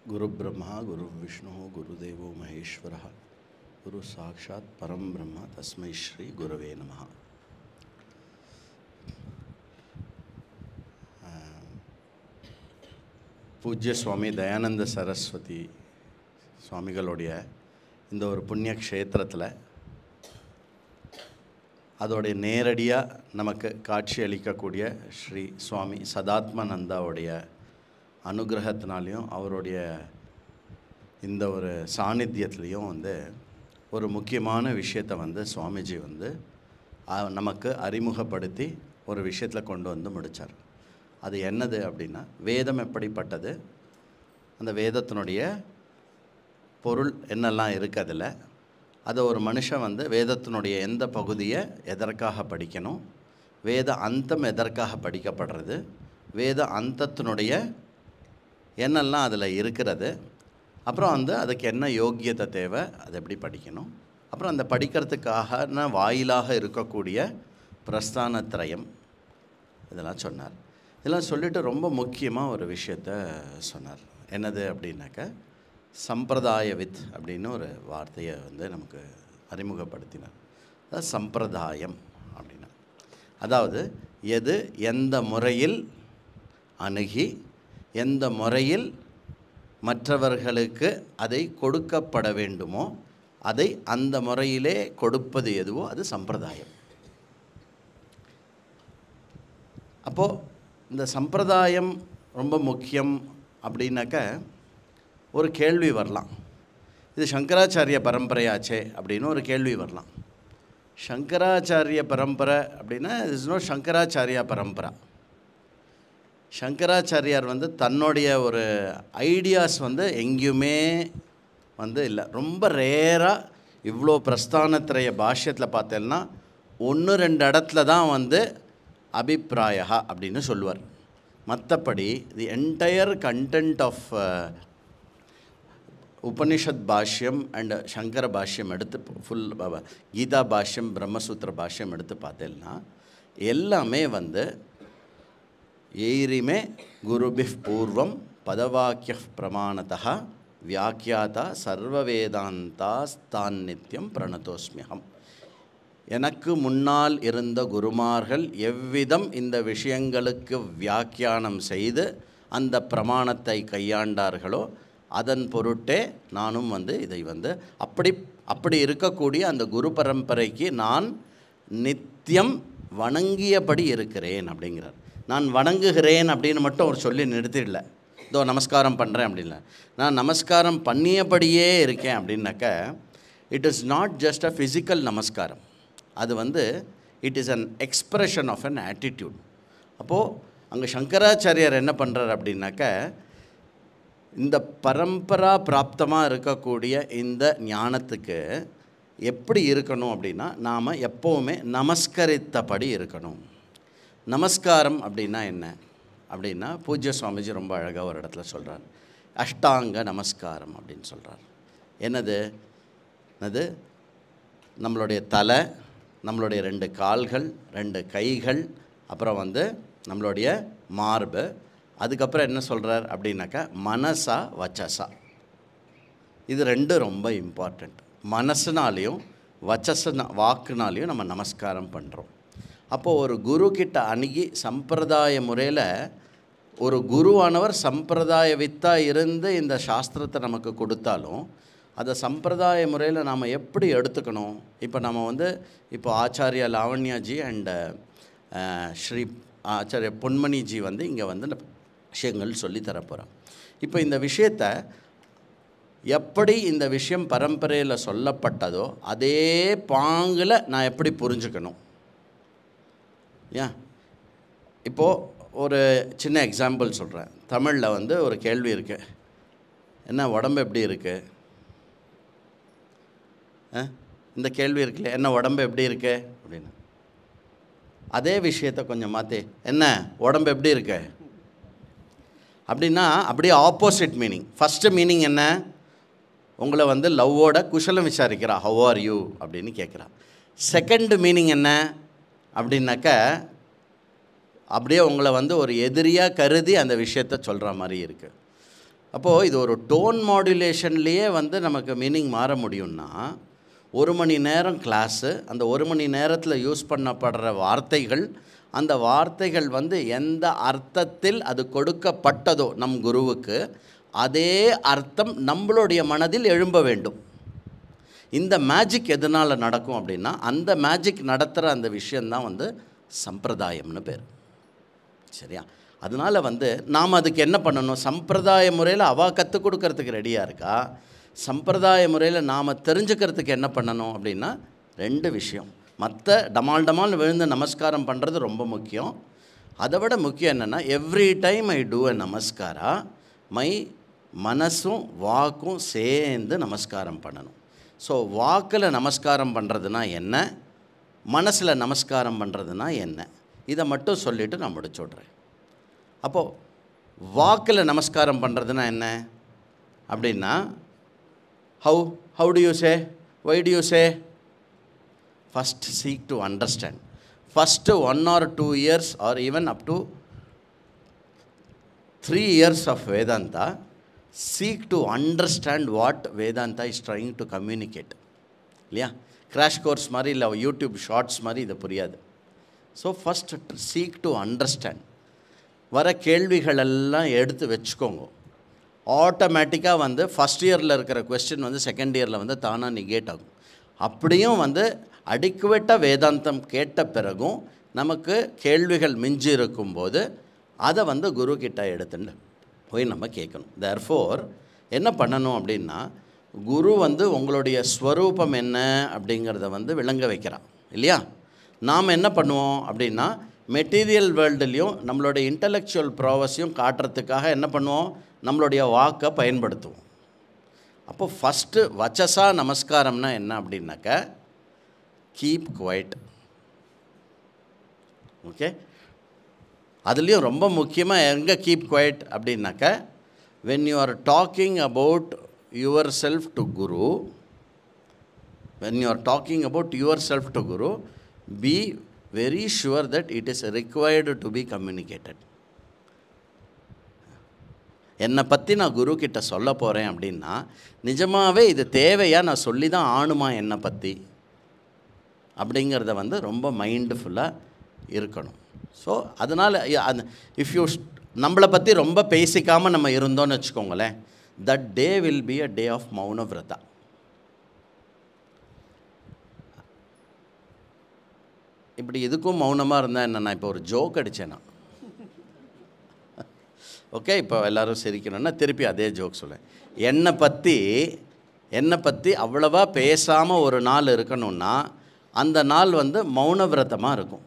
Guru Brahma, Guru Vishnu, Guru Devo Maheshwaraha, Guru Sakshat Param Brahma, Tasmai Shri Gurave Namaha. பூஜ்ய சுவாமி தயானந்த சரஸ்வதி சுவாமிகளுடைய இந்த ஒரு புண்ணிய க்ஷேத்திரத்தில் அதோடைய நேரடியாக நமக்கு காட்சி அளிக்கக்கூடிய ஸ்ரீ சுவாமி சதாத்மானந்தாவுடைய அனுகிரகத்தினாலையும் அவருடைய இந்த ஒரு சாநித்தியத்துலேயும் ஒரு முக்கியமான விஷயத்தை சுவாமிஜி நமக்கு அறிமுகப்படுத்தி ஒரு விஷயத்தில் கொண்டு முடித்தார். அது என்னது அப்படின்னா, வேதம் எப்படிப்பட்டது, அந்த வேதத்தினுடைய பொருள் என்னெல்லாம் இருக்குது அதில், அதை ஒரு மனுஷன் வேதத்தினுடைய எந்த பகுதியை எதற்காக படிக்கணும், வேத அந்தம் எதற்காக படிக்கப்படுறது, வேத அந்தத்தினுடைய என்னெல்லாம் அதில் இருக்கிறது, அப்புறம் அதுக்கு என்ன யோக்கியத்தை தேவை, அதை எப்படி படிக்கணும், அப்புறம் அந்த படிக்கிறதுக்காக வாயிலாக இருக்கக்கூடிய பிரஸ்தானத்ரயம் இதெல்லாம் சொன்னார். இதெல்லாம் சொல்லிவிட்டு ரொம்ப முக்கியமாக ஒரு விஷயத்தை சொன்னார். என்னது அப்படின்னாக்க, சம்பிரதாயவித் அப்படின்னு ஒரு வார்த்தையை நமக்கு அறிமுகப்படுத்தினார். அதாவது சம்பிரதாயம் அப்படின்னா, அதாவது எது எந்த முறையில் அணுகி எந்த முறையில் மற்றவர்களுக்கு அதை கொடுக்கப்பட வேண்டுமோ அதை அந்த முறையிலே கொடுப்பது எதுவோ அது சம்பிரதாயம். அப்போது இந்த சம்பிரதாயம் ரொம்ப முக்கியம் அப்படின்னாக்க ஒரு கேள்வி வரலாம், இது சங்கராச்சாரிய பரம்பரையாச்சே அப்படின்னு ஒரு கேள்வி வரலாம். சங்கராச்சாரிய பரம்பரை அப்படின்னா இஸ் நோ சங்கராச்சாரியா பரம்பரா. சங்கராச்சாரியார் தன்னுடைய ஒரு ஐடியாஸ் எங்கேயுமே இல்லை. ரொம்ப ரேராக இவ்வளோ பிரஸ்தானத்திரைய பாஷ்யத்தில் பார்த்தேன்னா 1-2 இடத்துல தான் அபிப்பிராயா அப்படின்னு சொல்லுவார். மற்றபடி the entire content of Upanishad பாஷ்யம் அண்ட் சங்கர பாஷ்யம் எடுத்து ஃபுல் கீதா பாஷ்யம் பிரம்மசூத்திர பாஷ்யம் எடுத்து பார்த்தேன்னா எல்லாமே எய்ரிமே குருபிஃப் பூர்வம் பதவாக்கிய பிரமாணத்தா வியாக்கியாதா சர்வவேதாந்தா ஸ்தான் நித்தியம் பிரணதோஸ்மியகம். எனக்கு முன்னால் இருந்த குருமார்கள் எவ்விதம் இந்த விஷயங்களுக்கு வியாக்கியானம் செய்து அந்த பிரமாணத்தை கையாண்டார்களோ அதன் பொருட்டே நானும் இதை அப்படி இருக்கக்கூடிய அந்த குரு பரம்பரைக்கு நான் நித்தியம் வணங்கியபடி இருக்கிறேன் அப்படிங்கிறார். நான் வணங்குகிறேன் அப்படின்னு மட்டும் அவர் சொல்லி நிறுத்திடல, இதோ நமஸ்காரம் பண்ணுறேன் அப்படின்ல, நான் நமஸ்காரம் பண்ணியபடியே இருக்கேன் அப்படின்னாக்க it is not just a physical நமஸ்காரம். அது வந்து it is an expression of an attitude. அப்போது அங்கே சங்கராச்சாரியார் என்ன பண்ணுறார் அப்படின்னாக்க, இந்த பரம்பரா பிராப்தமாக இருக்கக்கூடிய இந்த ஞானத்துக்கு எப்படி இருக்கணும் அப்படின்னா, நாம் எப்போவுமே நமஸ்கரித்தபடி இருக்கணும். நமஸ்காரம் அப்படின்னா என்ன அப்படின்னா, பூஜ்ய சுவாமிஜி ரொம்ப அழகாக ஒரு இடத்துல சொல்கிறார், அஷ்டாங்க நமஸ்காரம் அப்படின்னு சொல்கிறார். என்னது? நம்மளுடைய தலை, நம்மளுடைய 2 கால்கள், 2 கைகள், அப்புறம் வந்து நம்மளுடைய மார்பு. அதுக்கப்புறம் என்ன சொல்கிறார் அப்படின்னாக்கா, மனசா வச்சசா. இது 2 ரொம்ப இம்பார்ட்டண்ட். மனசுனாலையும் வாக்குனாலையும் நம்ம நமஸ்காரம் பண்ணுறோம். அப்போது ஒரு குரு கிட்ட அணுகி சம்பிரதாய முறையில் ஒரு குருவானவர் சம்பிரதாய வித்தாக இருந்து இந்த சாஸ்திரத்தை நமக்கு கொடுத்தாலும் அதை சம்பிரதாய முறையில் நாம் எப்படி எடுத்துக்கணும்? இப்போ நம்ம வந்து இப்போ ஆச்சாரியா லாவண்யாஜி அண்ட் ஸ்ரீ ஆச்சாரிய பொன்மணிஜி வந்து இங்கே வந்து விஷயங்கள் சொல்லித்தர போகிறோம். இப்போ இந்த விஷயத்தை எப்படி இந்த விஷயம் பரம்பரையில் சொல்லப்பட்டதோ அதே பாங்கில் நான் எப்படி புரிஞ்சுக்கணும்? ஏன் இப்போது ஒரு சின்ன எக்ஸாம்பிள் சொல்கிறேன். தமிழில் வந்து ஒரு கேள்வி இருக்குது, என்ன உடம்பு எப்படி இருக்குது? இந்த கேள்வி இருக்குல்ல, என்ன உடம்பு எப்படி இருக்கு அப்படின்னு. அதே விஷயத்தை கொஞ்சம் மாற்றி, என்ன உடம்பு எப்படி இருக்கு அப்படின்னா அப்படியே ஆப்போசிட் மீனிங். ஃபஸ்ட்டு மீனிங் என்ன? உங்களை வந்து லவ்வோட குஷலம் விசாரிக்கிறா, ஹவ் ஆர் யூ அப்படின்னு கேட்குறா. செகண்ட் மீனிங் என்ன அப்படின்னாக்க, அப்படியே உங்களை வந்து ஒரு எதிரியாக கருதி அந்த விஷயத்தை சொல்கிற மாதிரி இருக்குது. அப்போது இது ஒரு டோன் மாடுலேஷன்லேயே வந்து நமக்கு மீனிங் மாற முடியும்னா, 1 மணி நேரம் கிளாஸு, அந்த 1 மணி நேரத்தில் யூஸ் பண்ணப்படுற வார்த்தைகள், அந்த வார்த்தைகள் வந்து எந்த அர்த்தத்தில் அது கொடுக்கப்பட்டதோ நம் குருவுக்கு, அதே அர்த்தம் நம்மளுடைய மனதில் எழும்ப வேண்டும். இந்த மேஜிக் எதனால் நடக்கும் அப்படின்னா, அந்த மேஜிக் நடத்துகிற அந்த விஷயந்தான் வந்து சம்பிரதாயம்னு பேர். சரியா? அதனால் வந்து நாம் அதுக்கு என்ன பண்ணணும்? சம்பிரதாய முறையில் அவள் கற்றுக் கொடுக்கறதுக்கு ரெடியாக இருக்கா, சம்பிரதாய முறையில் நாம் தெரிஞ்சுக்கிறதுக்கு என்ன பண்ணணும் அப்படின்னா 2 விஷயம். மற்ற டமால் விழுந்து நமஸ்காரம் பண்ணுறது ரொம்ப முக்கியம். அதை விட முக்கியம் என்னென்னா, every time I do a நமஸ்காரா, மை மனசும் வாக்கும் சேர்ந்து நமஸ்காரம் பண்ணணும். ஸோ வாக்கில் நமஸ்காரம் பண்ணுறதுனா என்ன, மனசில் நமஸ்காரம் பண்ணுறதுனா என்ன, இதை மட்டும் சொல்லிவிட்டு நான் முடிச்சு விட்றேன். அப்போது வாக்கில் நமஸ்காரம் பண்ணுறதுனா என்ன அப்படின்னா, how do you say, why do you say? First seek to understand. First 1 or 2 years or even up to 3 years of Vedanta, seek to understand what Vedanta is trying to communicate. இல்லையா? Crash course மாதிரி இல்லை, YouTube shorts மாதிரி இது புரியாது. So first seek to understand. வர கேள்விகளெல்லாம் எடுத்து வச்சுக்கோங்க. ஆட்டோமேட்டிக்காக வந்து ஃபஸ்ட் இயரில் இருக்கிற கொஸ்டின் வந்து செகண்ட் இயரில் வந்து தானாக நிகேட் ஆகும். அப்படியும் வந்து அடிக்குவேட்டாக வேதாந்தம் கேட்ட பிறகும் நமக்கு கேள்விகள் மிஞ்சி இருக்கும்போது அதை வந்து குரு கிட்ட எடுத்துட்டு போய் நம்ம கேட்கணும். தேர்ஃபோர் என்ன பண்ணணும் அப்படின்னா, குரு வந்து உங்களுடைய ஸ்வரூபம் என்ன அப்படிங்கிறத வந்து விளங்க வைக்கிறான் இல்லையா? நாம் என்ன பண்ணுவோம் அப்படின்னா, மெட்டீரியல் வேர்ல்டுலேயும் நம்மளுடைய இன்டலெக்சுவல் ப்ராவஸையும் காட்டுறதுக்காக என்ன பண்ணுவோம், நம்மளுடைய வாக்கை பயன்படுத்துவோம். அப்போ ஃபஸ்ட்டு வச்சசா நமஸ்காரம்னா என்ன அப்படின்னாக்க, கீப் குவைட். ஓகே, அதுலேயும் ரொம்ப முக்கியமாக எங்கே கீப் குவைட் அப்படின்னாக்க, when you are talking about your self to Guru, when you are talking about yourself to Guru, be very sure that it is required to be communicated. என்னை பற்றி நான் குரு கிட்ட சொல்ல போகிறேன் அப்படின்னா, நிஜமாகவே இது தேவையா, நான் சொல்லி தான் ஆணுமா என்னை பற்றி அப்படிங்கிறத வந்து ரொம்ப மைண்ட்ஃபுல்லாக இருக்கணும். ஸோ அதனால் இஃப் யூ நம்மளை பற்றி ரொம்ப பேசிக்காமல் நம்ம இருந்தோன்னு வச்சுக்கோங்களேன், that day will be a day of மௌன விரதா. இப்படி இதுக்கும் மௌனமாக இருந்தால் என்ன, நான் இப்போ ஒரு ஜோக் அடித்தேன்னா, ஓகே இப்போ எல்லோரும் சிரிக்கணும்னா திருப்பி அதே ஜோக் சொல்லேன். என்னை பற்றி என்னை பற்றி அவ்வளவா பேசாமல் ஒரு நாள் இருக்கணும்னா அந்த நாள் வந்து மௌன விரதமாக இருக்கும்.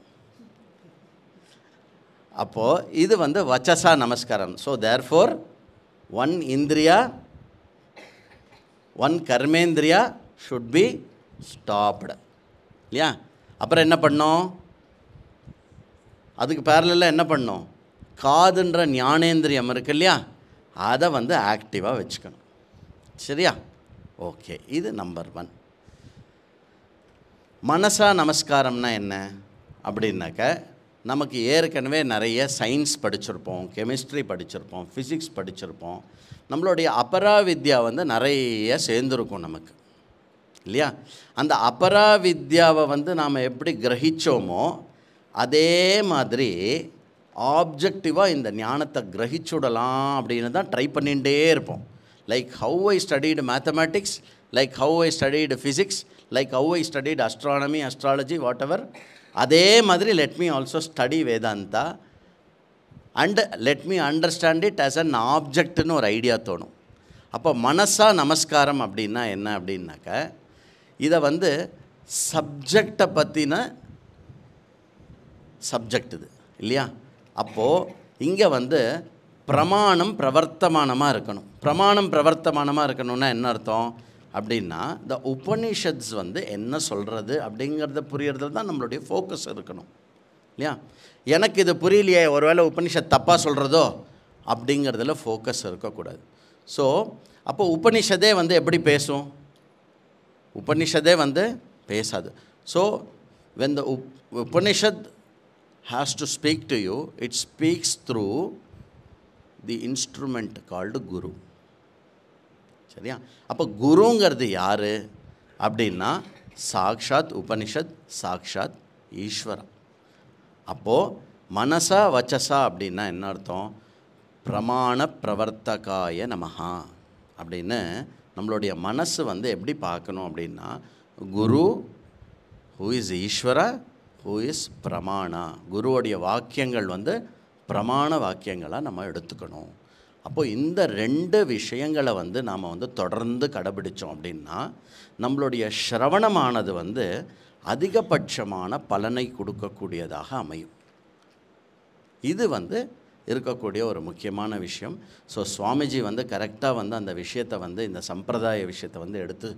அப்போது இது வந்து வச்சசா நமஸ்காரம். ஸோ தேர்ஃபோர் ஒன் இந்திரியா, ஒன் கர்மேந்திரியா ஷுட் பி ஸ்டாப்டு இல்லையா? அப்புறம் என்ன பண்ணோம்? அதுக்கு பேரலில் என்ன பண்ணோம்? காதுன்ற ஞானேந்திரியம் இருக்கு இல்லையா, அதை வந்து ஆக்டிவாக வச்சுக்கணும். சரியா? ஓகே, இது நம்பர் 1. மனசா நமஸ்காரம்னா என்ன அப்படின்னாக்க, நமக்கு ஏற்கனவே நிறைய சயின்ஸ் படிச்சிருப்போம், கெமிஸ்ட்ரி படிச்சிருப்போம், ஃபிசிக்ஸ் படிச்சிருப்போம். நம்மளுடைய அபராவித்யா வந்து நிறைய சேர்ந்துருக்கும் நமக்கு இல்லையா? அந்த அபராவித்யாவை வந்து நாம் எப்படி கிரகிச்சோமோ அதே மாதிரி ஆப்ஜெக்டிவாக இந்த ஞானத்தை கிரகிச்சுடலாம் அப்படின்னு தான் ட்ரை பண்ணிகிட்டே இருப்போம். Like how I studied mathematics, like how I studied physics, like how I studied astronomy, astrology, whatever. அதே மாதிரி let me also study Vedanta and let me understand it as an ஆப்ஜெக்ட்னு ஒரு ஐடியா தோணும். அப்போ மனசா நமஸ்காரம் அப்படின்னா என்ன அப்படின்னாக்க, இதை வந்து சப்ஜெக்டை பற்றின சப்ஜெக்ட் இது இல்லையா? அப்போது இங்கே வந்து பிரமாணம் பிரவர்த்தமானமாக இருக்கணும். பிரமாணம் பிரவர்த்தமானமாக இருக்கணும்னா என்ன அர்த்தம் அப்படின்னா, இந்த உபனிஷத்ஸ் வந்து என்ன சொல்கிறது அப்படிங்கிறத புரியறதுல தான் நம்மளுடைய ஃபோக்கஸ் இருக்கணும் இல்லையா? எனக்கு இது புரியலையே, ஒருவேளை உபனிஷத் தப்பாக சொல்கிறதோ அப்படிங்கிறதுல ஃபோக்கஸ் இருக்கக்கூடாது. ஸோ அப்போ உபனிஷதே வந்து எப்படி பேசும்? உபனிஷதே வந்து பேசாது. So when the Upanishad has to speak to you, it speaks through the instrument called Guru. சரியா? அப்போ குருங்கிறது யார் அப்படின்னா, சாக்ஷாத் உபனிஷத், சாக்ஷாத் ஈஸ்வரா. அப்போது மனசா வச்சசா அப்படின்னா என்ன அர்த்தம்? பிரமாண பிரவர்த்தகாய நமஹா அப்படின்னு நம்மளுடைய மனசு வந்து எப்படி பார்க்கணும் அப்படின்னா, குரு ஹூ இஸ் ஈஸ்வரா, ஹூ இஸ் பிரமாணா. குருவோடைய வாக்கியங்கள் வந்து பிரமாண வாக்கியங்களாக நம்ம எடுத்துக்கணும். அப்போது இந்த 2 விஷயங்களை வந்து நாம் வந்து தொடர்ந்து கடைபிடித்தோம் அப்படின்னா நம்மளுடைய சிரவணமானது வந்து அதிகபட்சமான பலனை கொடுக்கக்கூடியதாக அமையும். இது வந்து இருக்கக்கூடிய ஒரு முக்கியமான விஷயம். ஸோ சுவாமிஜி வந்து கரெக்டாக வந்து அந்த விஷயத்தை வந்து, இந்த சம்பிரதாய விஷயத்தை வந்து எடுத்து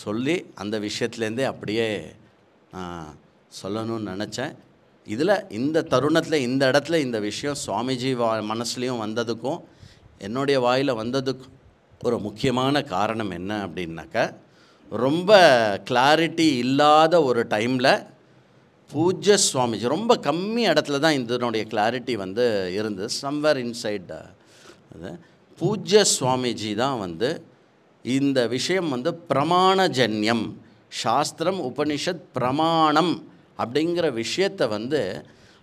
சொல்லி அந்த விஷயத்துலேருந்தே அப்படியே சொல்லணும்னு நினச்சேன். இதில் இந்த தருணத்தில் இந்த இடத்துல இந்த விஷயம் சுவாமிஜி மனசுலேயும் வந்ததுக்கும் என்னுடைய வாயில் வந்ததுக்கும் ஒரு முக்கியமான காரணம் என்ன அப்படின்னாக்கா, ரொம்ப கிளாரிட்டி இல்லாத ஒரு டைமில் பூஜ்ய சுவாமிஜி ரொம்ப கம்மி இடத்துல தான் இதனுடைய கிளாரிட்டி வந்து இருந்தது, சம்வேர் இன்சைட் அது. பூஜ்ய சுவாமிஜி தான் வந்து இந்த விஷயம் வந்து பிரமாணஜன்யம், சாஸ்திரம் உபனிஷத் பிரமாணம் அப்படிங்கிற விஷயத்தை வந்து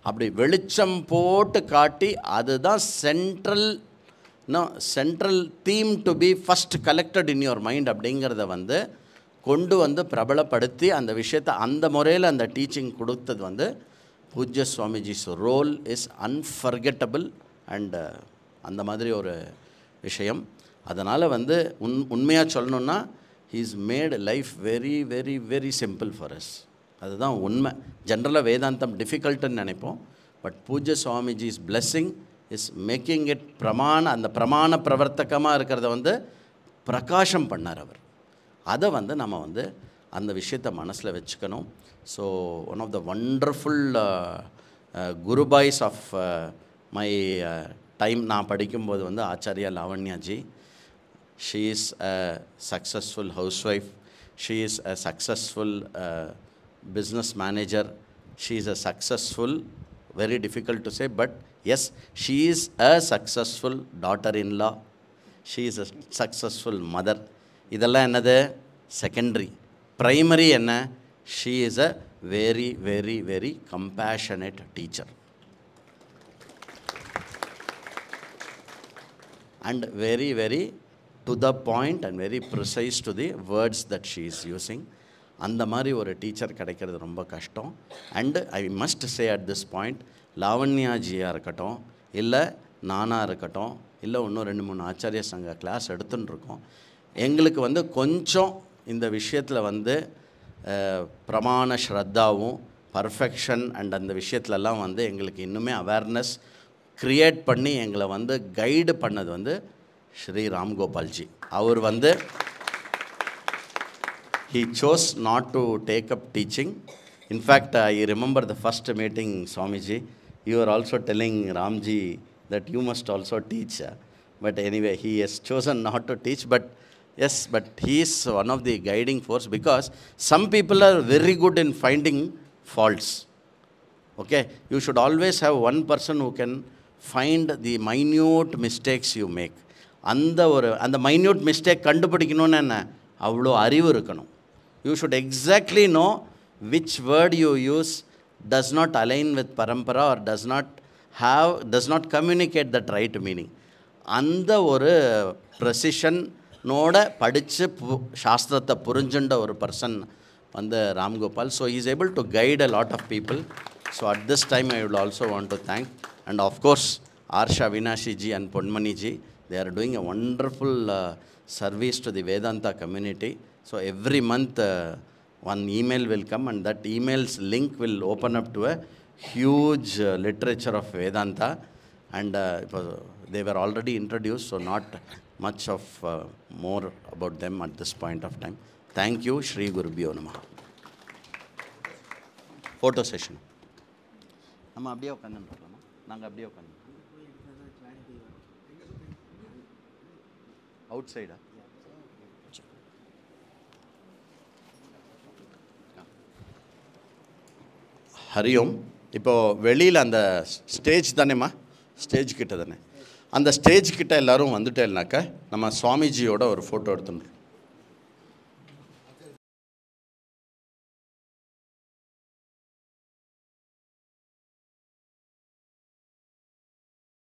அப்படி வெளிச்சம் போட்டு காட்டி, அதுதான் central theme to be first collected in your mind அப்படிங்கிறத வந்து கொண்டு வந்து பிரபலப்படுத்தி அந்த விஷயத்தை அந்த முறையில் அந்த டீச்சிங் கொடுத்தது வந்து பூஜ்ய Swamiji's role is unforgettable. And அந்த மாதிரி ஒரு விஷயம். அதனால் வந்து உண்மையாக சொல்லணுன்னா, he's made life very very very simple for us. அதுதான் உண்மை. ஜென்ரலாக வேதாந்தம் டிஃபிகல்ட்டுன்னு நினைப்போம். பட் பூஜ்ய Swamiji's blessing is making it அந்த பிரமாண பிரவர்த்தகமாக இருக்கிறத வந்து பிரகாசம் பண்ணார் அவர். அதை வந்து நம்ம வந்து அந்த விஷயத்தை மனசில் வச்சுக்கணும். So one of the wonderful குருபாய்ஸ் ஆஃப் மை டைம் நான் படிக்கும்போது வந்து Acharya Lavanyaji. She is a successful housewife, she is a successful business manager, she is a successful, very difficult to say, but yes, she is a successful daughter-in-law, she is a successful mother. இதெல்லாம் என்னது? Secondary. Primary என்ன? she is a very very very compassionate teacher and very very to the point and very precise to the words that she is using. அந்த மாதிரி ஒரு teacher கிடைக்கிறது ரொம்ப கஷ்டம். And I must say at this point, லாவண்யாஜியாக இருக்கட்டும், இல்லை நானாக இருக்கட்டும், இல்லை இன்னும் 2-3 ஆச்சாரிய சங்க கிளாஸ் எடுத்துன்னு இருக்கோம், எங்களுக்கு வந்து கொஞ்சம் இந்த விஷயத்தில் வந்து பிரமாண ஸ்ரத்தாவும் பர்ஃபெக்ஷன் அண்ட் அந்த விஷயத்துலலாம் வந்து எங்களுக்கு இன்னுமே அவேர்னஸ் க்ரியேட் பண்ணி எங்களை வந்து கைடு பண்ணது வந்து ஸ்ரீ ராம்கோபால்ஜி. அவர் வந்து he chose not to take up teaching. In fact, I remember the first meeting, Swamiji, you were also telling Ramji that you must also teach. But anyway, he has chosen not to teach. But yes, but he is one of the guiding force, because some people are very good in finding faults. Okay, you should always have one person who can find the minute mistakes you make. அந்த minute mistake கண்டுபிடிக்கணும்னு என்ன அவ்வளோ அறிவு இருக்கணும். You should exactly know which word you use does not align with parampara or does not communicate that right meaning. அந்த ஒரு ப்ரெசிஷனோட படித்து சாஸ்திரத்தை புரிஞ்சுண்ட ஒரு பர்சன் வந்து Ramgopal. So he is able to guide a lot of people. So at this time I would also want to thank, and of course Arsha Avinashi ji and Ponmani ji, they are doing a wonderful service to the Vedanta community. So every month one email will come, and that email's link will open up to a huge literature of Vedanta, and they were already introduced, so not much of more about them at this point of time. Thank you. Shri Gurubhyo Namaha. Photo session. நம்ம அப்படியே உட்காந்துருக்கலாமா? நாங்கள் அப்படியே உட்காந்து out சைடா? ஹரியோம். இப்போது வெளியில் அந்த stage தானேம்மா, stage கிட்ட தானே, அந்த ஸ்டேஜ் கிட்ட எல்லோரும் வந்துட்டேன்னாக்கா நம்ம சுவாமிஜியோட ஒரு ஃபோட்டோ எடுத்துன்னு